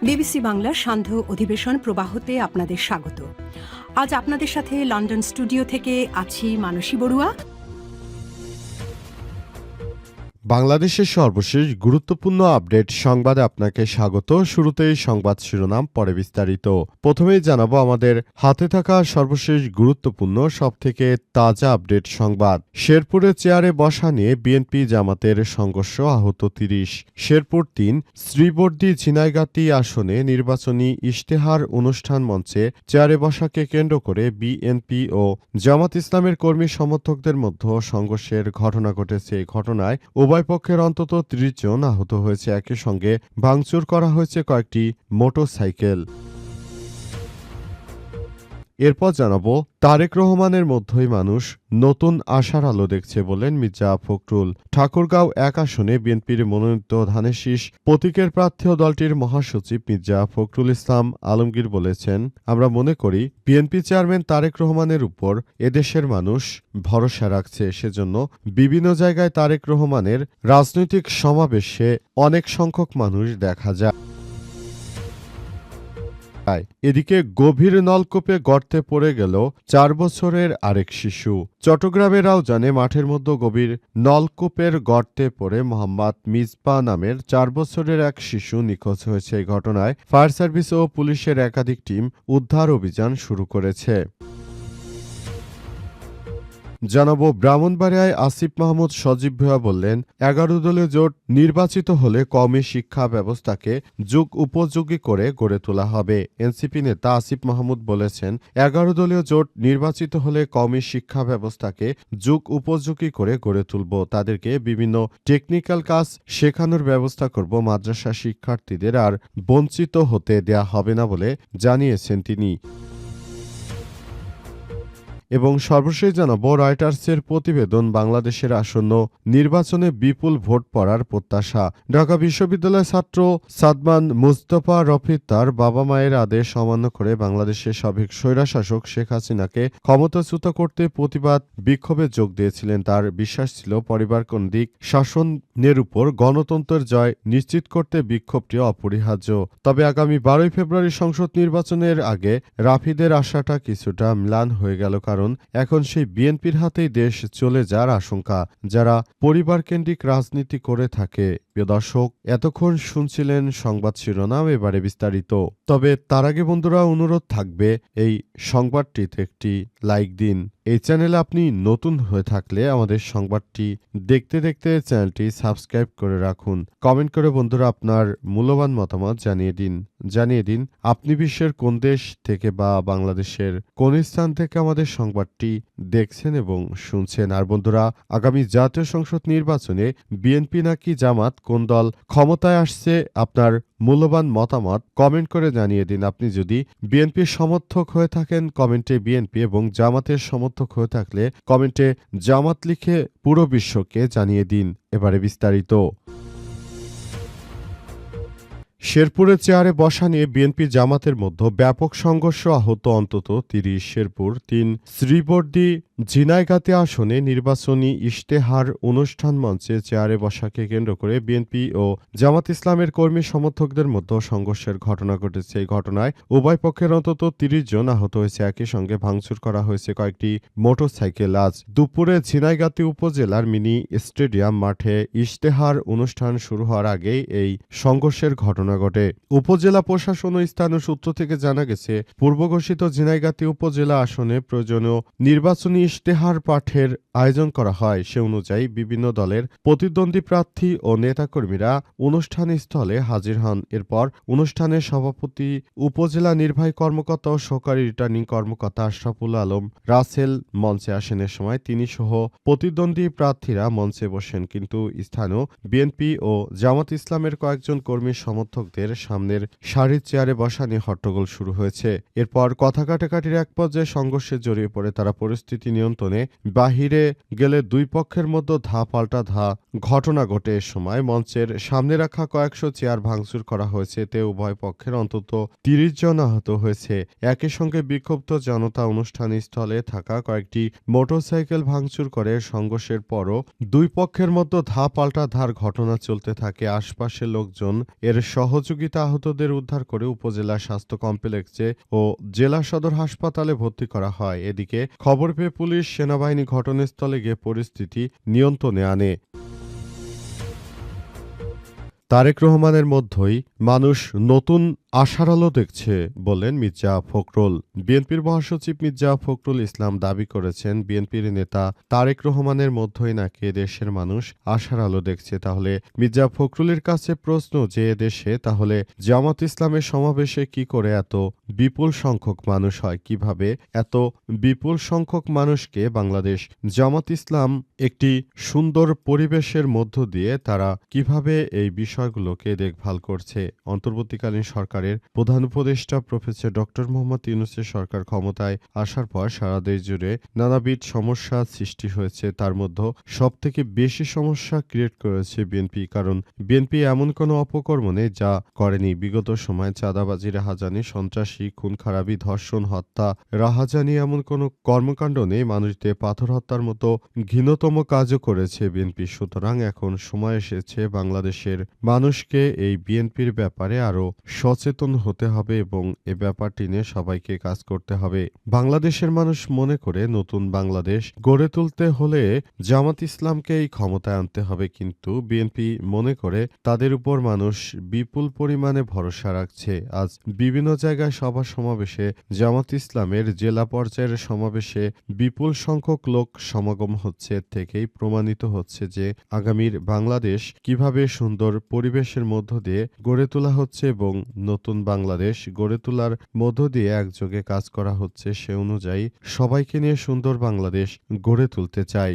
BBC বাংলার সান্ধ্য অধিবেশন প্রবাহতে আপনাদের স্বাগত। আজ আপনাদের সাথে লন্ডন স্টুডিও থেকে আছি মানসী বড়ুয়া। বাংলাদেশের সর্বশেষ গুরুত্বপূর্ণ আপডেট সংবাদে আপনাকে স্বাগত। শুরুতেই সংবাদ শিরোনাম, পরে বিস্তারিত। প্রথমেই জানাবো আমাদের হাতে থাকা সর্বশেষ গুরুত্বপূর্ণ সবথেকে তাজা আপডেট সংবাদ। শেরপুরে চেয়ারে বসা নিয়ে বিএনপি জামাতের সংঘর্ষ, আহত ৩০। শেরপুর ৩ শ্রীবর্দী ঝিনাইগাতি আসনে নির্বাচনী ইশতেহার অনুষ্ঠান মঞ্চে চেয়ারে বসাকে কেন্দ্র করে বিএনপি ও জামাত ইসলামের কর্মী সমর্থকদের মধ্যে সংঘর্ষের ঘটনা ঘটেছে। এই ঘটনায় উভয় পক্ষের অন্তত ৩০ জন আহত হয়েছে। একই সঙ্গে ভাঙচুর করা হয়েছে কয়েকটি মোটরসাইকেল। এরপর জানাবো তারেক রহমানের মধ্যেই মানুষ নতুন আশার আলো দেখছে বলেন মির্জা ফখরুল। ঠাকুরগাঁও ১ আসনে বিএনপির মনোনীত ধানের শীষ প্রতীকের প্রার্থী ও দলটির মহাসচিব মির্জা ফখরুল ইসলাম আলমগীর বলেছেন, আমরা মনে করি বিএনপি চেয়ারম্যান তারেক রহমানের উপর এদেশের মানুষ ভরসা রাখছে। সেজন্য বিভিন্ন জায়গায় তারেক রহমানের রাজনৈতিক সমাবেশে অনেক সংখ্যক মানুষ দেখা যায়। এদিকে গভীর নলকূপে গর্তে পড়ে গেল ৪ বছরের আরেক শিশু। চট্টগ্রামের রাউজানে মাঠের মধ্যে গভীর নলকূপের গর্তে পড়ে মোহাম্মদ মিজবা নামের ৪ বছরের এক শিশু নিখোঁজ হয়েছে। এই ঘটনায় ফায়ার সার্ভিস ও পুলিশের একাধিক টিম উদ্ধার অভিযান শুরু করেছে। জানাবো ব্রাহ্মণবাড়িয়ায় আসিফ মাহমুদ সজীব ভুঁইয়া বললেন, ১১ দলীয় জোট নির্বাচিত হলে কওমি শিক্ষা ব্যবস্থাকে যুগ উপযোগী করে গড়ে তোলা হবে। এনসিপি নেতা আসিফ মাহমুদ বলেছেন, ১১ দলীয় জোট নির্বাচিত হলে কওমি শিক্ষা ব্যবস্থাকে যুগ উপযোগী করে গড়ে তুলব। তাদেরকে বিভিন্ন টেকনিক্যাল কাজ শেখানোর ব্যবস্থা করব। মাদ্রাসা শিক্ষার্থীদের আর বঞ্চিত হতে দেয়া হবে না বলে জানিয়েছেন তিনি। এবং সর্বশেষ জানাবো রয়টার্সের প্রতিবেদন, বাংলাদেশের আসন্ন নির্বাচনে বিপুল ভোট পড়ার প্রত্যাশা। ঢাকা বিশ্ববিদ্যালয়ের ছাত্র সাদমান মুস্তফা রফিক তার বাবা মায়ের আদেশ অমান্য করে বাংলাদেশের সাবেক স্বৈরশাসক শেখ হাসিনাকে ক্ষমতাচ্যুত করতে প্রতিবাদ বিক্ষোভে যোগ দিয়েছিলেন। তার বিশ্বাস ছিল পরিবারকেন্দ্রিক শাসনের উপর গণতন্ত্রের জয় নিশ্চিত করতে বিক্ষোভটি অপরিহার্য। তবে আগামী ১২ ফেব্রুয়ারি সংসদ নির্বাচনের আগে রাফিদের আশাটা কিছুটা ম্লান হয়ে গেল, কারণ এখন সেই বিএনপির হাতেই দেশ চলে যাওয়ার আশঙ্কা, যারা পরিবারকেন্দ্রিক রাজনীতি করে থাকে। প্রিয় দর্শক, এতক্ষণ শুনছিলেন সংবাদ শিরোনাম, এবারে বিস্তারিত। তবে তার আগে বন্ধুরা অনুরোধ থাকবে, এই সংবাদটিতে একটি লাইক দিন। এই চ্যানেলে আপনি নতুন হয়ে থাকলে আমাদের সংবাদটি দেখতে দেখতে চ্যানেলটি সাবস্ক্রাইব করে রাখুন। কমেন্ট করে বন্ধুরা আপনার মূল্যবান মতামত জানিয়ে দিন আপনি বিশ্বের কোন দেশ থেকে বা বাংলাদেশের কোন স্থান থেকে আমাদের সংবাদটি দেখছেন এবং শুনছেন। আর বন্ধুরা, আগামী জাতীয় সংসদ নির্বাচনে বিএনপি নাকি জামাত, কোন দল ক্ষমতায় আসছে, আপনার মূল্যবান মতামত কমেন্ট করে জানিয়ে দিন। আপনি যদি বিএনপির সমর্থক হয়ে থাকেন কমেন্টে বিএনপি, এবং জামাতের সমর্থক হয়ে থাকলে কমেন্টে জামাত লিখে পুরো বিশ্বকে জানিয়ে দিন। এবারে বিস্তারিত। শেরপুরে চেয়ারে বসা নিয়ে বিএনপি জামাতের মধ্যে ব্যাপক সংঘর্ষ, আহত অন্তত ৩০। শেরপুর ৩ শ্রীবর্দী ঝিনাইগাতি আসনে নির্বাচনী ইশতেহার অনুষ্ঠান মঞ্চে চেয়ারে বসাকে কেন্দ্র করে বিএনপি ও জামাত ইসলামের কর্মী সমর্থকদের মধ্যে সংঘর্ষের ঘটনা ঘটেছে। এই ঘটনায় উভয় পক্ষের অন্তত ৩০ জন আহত হয়েছে। একই সঙ্গে ভাঙচুর করা হয়েছে কয়েকটি মোটরসাইকেল। আজ দুপুরে ঝিনাইগাতি উপজেলার মিনি স্টেডিয়াম মাঠে ইশতেহার অনুষ্ঠান শুরু হওয়ার আগেই এই সংঘর্ষের ঘটনা ঘটে। উপজেলা প্রশাসন ও স্থানীয় সূত্র থেকে জানা গেছে, পূর্বঘোষিত ঝিনাইগাতি উপজেলা আসনে প্রয়োজনীয় নির্বাচনী ইশতেহার পাঠের আয়োজন করা হয়। সে অনুযায়ী বিভিন্ন দলের প্রতিদ্বন্দ্বী প্রার্থী ও নেতাকর্মীরা অনুষ্ঠান স্থলে হাজির হন। এরপর অনুষ্ঠানের সভাপতি উপজেলা নির্বাহী কর্মকর্তা ও সহকারী রিটার্নিং কর্মকর্তা আশরাফুল আলম রাসেল মঞ্চে আসেন। এ সময় তিনি সহ প্রতিদ্বন্দ্বী প্রার্থীরা মঞ্চে বসেন, কিন্তু স্থানীয় বিএনপি ও জামাত ইসলামের কয়েকজন কর্মী সমর্থকদের সামনের সারির চেয়ারে বসা নিয়ে হট্টগোল শুরু হয়েছে। এরপর কথা কাটাকাটির এক পর্যায়ে সংঘর্ষে জড়িয়ে পড়ে তারা। পরিস্থিতি নিয়ন্ত্রণে বাহিরে গেলে দুই পক্ষের মধ্যে পাল্টা ঘটনা ঘটে। এ সময় মঞ্চের সামনে রাখা কয়েকশো চেয়ার ভাঙচুর করা হয়েছে। এতে উভয় পক্ষের অন্তত ৩০ জন আহত হয়েছে। একই সঙ্গে বিক্ষুব্ধ জনতা অনুষ্ঠানস্থলে থাকা কয়েকটি মোটরসাইকেল ভাঙচুর করে। সংঘর্ষের পরও দুই পক্ষের মধ্যে পাল্টা ঘটনা চলতে থাকে। আশপাশের লোকজন এর সহযোগিতা আহতদের উদ্ধার করে উপজেলা স্বাস্থ্য কমপ্লেক্সে ও জেলা সদর হাসপাতালে ভর্তি করা হয়। এদিকে খবর পেয়ে পুলিশ সেনাবাহিনী ঘটনাস্থলে গিয়ে পরিস্থিতি নিয়ন্ত্রণে আনে। তারেক রহমানের মধ্যেই মানুষ নতুন আশার আলো দেখছে বললেন মির্জা ফখরুল। বিএনপির মহাসচিব মির্জা ফখরুল ইসলাম দাবি করেছেন, বিএনপির নেতা তারেক রহমানের মধ্যেই নাকি দেশের মানুষ আশার আলো দেখছে। তাহলে মির্জা ফখরুলের কাছে প্রশ্ন যে দেশে তাহলে জামাত ইসলামের সমাবেশে কি করে এত বিপুল সংখ্যক মানুষ হয়? কিভাবে এত বিপুল সংখ্যক মানুষকে বাংলাদেশ জামাত ইসলাম একটি সুন্দর পরিবেশের মধ্য দিয়ে তারা কিভাবে এই বিষয়গুলোকে দেখভাল করছে? অন্তর্বর্তীকালীন সরকারের প্রধান উপদেষ্টা প্রফেসর ডক্টর মোহাম্মদ ইউনূসের সরকার ক্ষমতায় আসার পর সারা দেশ জুড়ে নানাবিধ সমস্যা সৃষ্টি হয়েছে। তার মধ্যে সবথেকে বেশি সমস্যা ক্রিয়েট করেছে বিএনপি। কারণ বিএনপি এমন কোনো অপকর্ম নেই যা করেনি। বিগত সময়ে চাঁদাবাজি, রাহাজানি, সন্ত্রাসী, খুন খারাপি, ধর্ষণ, হত্যা, রাহাজানি এমন কোনো কর্মকাণ্ড নেই। মানুষদের পাথর হত্যার মতো ঘৃণতম কাজও করেছে বিএনপি। সুতরাং এখন সময় এসেছে বাংলাদেশের মানুষকে এই বিএনপির ব্যাপারে আরও সচেতন হতে হবে এবং এ ব্যাপারটি নিয়ে সবাইকে কাজ করতে হবে। বাংলাদেশের মানুষ মনে করে নতুন বাংলাদেশ গড়ে তুলতে হলে জামাত ইসলামকে এই ক্ষমতায় আনতে হবে। কিন্তু বিএনপি মনে করে তাদের উপর মানুষ বিপুল পরিমাণে ভরসা রাখছে। আজ বিভিন্ন জায়গায় সভা সমাবেশে জামাত ইসলামের জেলা পর্যায়ের সমাবেশে বিপুল সংখ্যক লোক সমাগম হচ্ছে। থেকেই প্রমাণিত হচ্ছে যে আগামীর বাংলাদেশ কিভাবে সুন্দর পরিবেশের মধ্য দিয়ে গড়ে তোলা হচ্ছে এবং নতুন বাংলাদেশ গড়ে তোলার মধ্য দিয়ে একযোগে কাজ করা হচ্ছে। সে অনুযায়ী সবাইকে নিয়ে সুন্দর বাংলাদেশ গড়ে তুলতে চাই।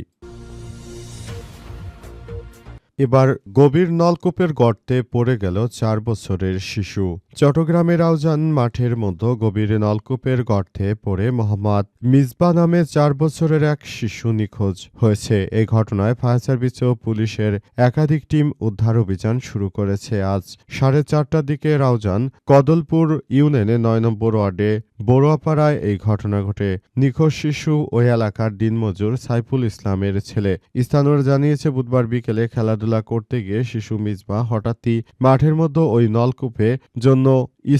এবার গভীর নলকূপের গর্তে পড়ে গেল ৪ বছরের শিশু। চট্টগ্রামের আউজান মাঠের মধ্যে গভীর নলকূপের গর্তে পড়ে মোহাম্মদ মিসবা নামে ৪ বছরের এক শিশু নিখোঁজ হয়েছে। এই ঘটনায় ফায়ার সার্ভিস ও পুলিশের একাধিক টিম উদ্ধার অভিযান শুরু করেছে। আজ 4:30টার দিকে আউজান কদলপুর ইউনিয়নে ৯ নম্বর ওয়ার্ডে বড়ুয়াপাড়ায় এই ঘটনা ঘটে। নিখোঁজ শিশু ওই এলাকার দিনমজুর সাইফুল ইসলামের ছেলে। স্থানীয়রা জানিয়েছে, বুধবার বিকেলে খেলাধুলা করতে গিয়ে শিশু মিসবা হঠাৎই মাঠের মধ্যে ওই নলকূপে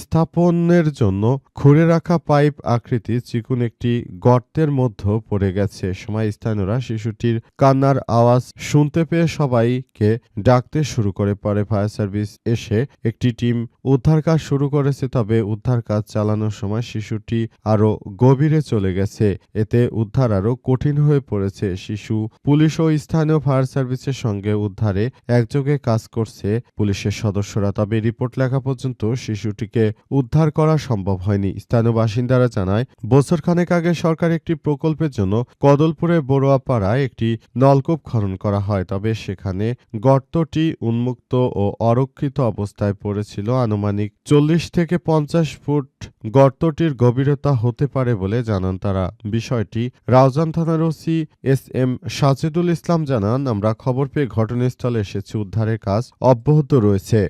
স্থাপনের জন্য খুঁড়ে রাখা পাইপ আকৃতি চিকন একটি গর্তের মধ্যে পড়ে গেছে। সময় স্থানীয়রা শিশুটির কান্নার আওয়াজ শুনতে পেয়ে সবাইকে ডাকতে শুরু করে। পরে ফায়ার সার্ভিস এসে একটি টিম উদ্ধার কাজ শুরু করেছে। তবে উদ্ধার কাজ চালানোর সময় শিশুটি আরও গভীরে চলে গেছে। এতে উদ্ধার আরও কঠিন হয়ে পড়েছে। শিশু, পুলিশ ও স্থানীয় ফায়ার সার্ভিসের সঙ্গে উদ্ধারে একযোগে কাজ করছে পুলিশের সদস্যরা। তবে রিপোর্ট লেখা পর্যন্ত শিশুটিকে উদ্ধার করা সম্ভব হয়নি। স্থানীয় বাসিন্দারা জানায়, বছরখানেক আগে সরকার একটি প্রকল্পের জন্য কদলপুরে বড়ুয়াপাড়ায় একটি নলকূপ খনন করা হয়। তবে সেখানে গর্তটি উন্মুক্ত ও অরক্ষিত অবস্থায় পড়েছিল। আনুমানিক ৪০ থেকে ৫০ ফুট গর্তটির গভীরতা হতে পারে বলে জানান তারা। বিষয়টি রাউজান থানার ওসি এস.এম. সাজেদুল ইসলাম জানান, আমরা খবর পেয়ে ঘটনাস্থলে এসেছি। উদ্ধারের কাজ অব্যাহত রয়েছে।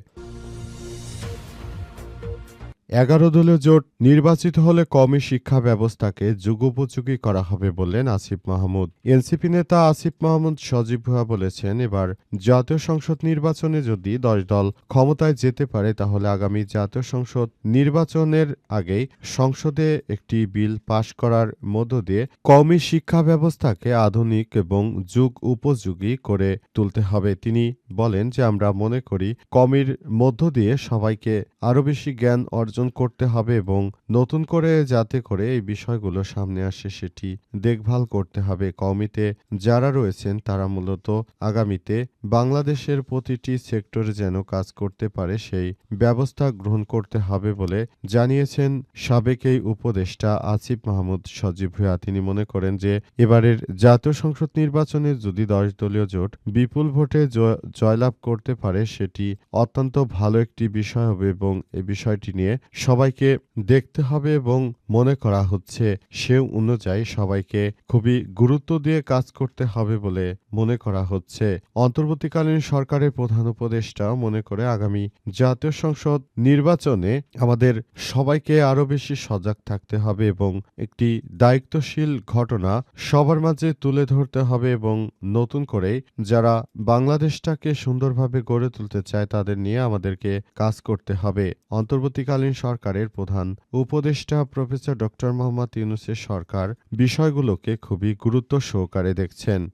১১ দলীয় জোট নির্বাচিত হলে কওমি শিক্ষা ব্যবস্থাকে যুগোপযোগী করা হবে বললেন আসিফ মাহমুদ। এনসিপি নেতা আসিফ মাহমুদ সজীব ভুয়া বলেছেন, এবার জাতীয় সংসদ নির্বাচনে যদি ১০ দল ক্ষমতায় যেতে পারে তাহলে আগামী জাতীয় সংসদ নির্বাচনের আগেই সংসদে একটি বিল পাশ করার মধ্য দিয়ে কওমি শিক্ষা ব্যবস্থাকে আধুনিক এবং যুগ উপযোগী করে তুলতে হবে। তিনি বলেন যে, আমরা মনে করি কওমির মধ্য দিয়ে সবাইকে আরও বেশি জ্ঞান অর্জন করতে হবে এবং নতুন করে যাতে করে এই বিষয়গুলো সামনে আসে সেটি দেখভাল করতে হবে। কওমিতে যারা রয়েছেন তারা মূলত আগামীতে বাংলাদেশের প্রতিটি সেক্টরে যেন কাজ করতে পারে সেই ব্যবস্থা গ্রহণ করতে হবে বলে জানিয়েছেন সাবেক এই উপদেষ্টা আসিফ মাহমুদ সজীব ভুয়া। তিনি মনে করেন যে এবারের জাতীয় সংসদ নির্বাচনে যদি ১০ দলীয় জোট বিপুল ভোটে জয়লাভ করতে পারে সেটি অত্যন্ত ভালো একটি বিষয় হবে এবং এই বিষয়টি নিয়ে সবাইকে দেখতে হবে এবং মনে করা হচ্ছে সে অনুযায়ী সবাইকে খুবই গুরুত্ব দিয়ে কাজ করতে হবে বলে মনে করা হচ্ছে। অন্তর্বর্তীকালীন সরকারের প্রধান উপদেষ্টা মনে করে আগামী জাতীয় সংসদ নির্বাচনে আমাদের সবাইকে আরো বেশি সজাগ থাকতে হবে এবং একটি দায়িত্বশীল ঘটনা সবার মাঝে তুলে ধরতে হবে এবং নতুন করে যারা বাংলাদেশটাকে সুন্দরভাবে গড়ে তুলতে চায় তাদের নিয়ে আমাদেরকে কাজ করতে হবে। অন্তর্বর্তীকালীন সরকারের প্রধান উপদেষ্টা প্রফেসর ডক্টর মোহাম্মদ ইউনূসের সরকার বিষয়গুলোকে খুবই গুরুত্ব সহকারে দেখছেন।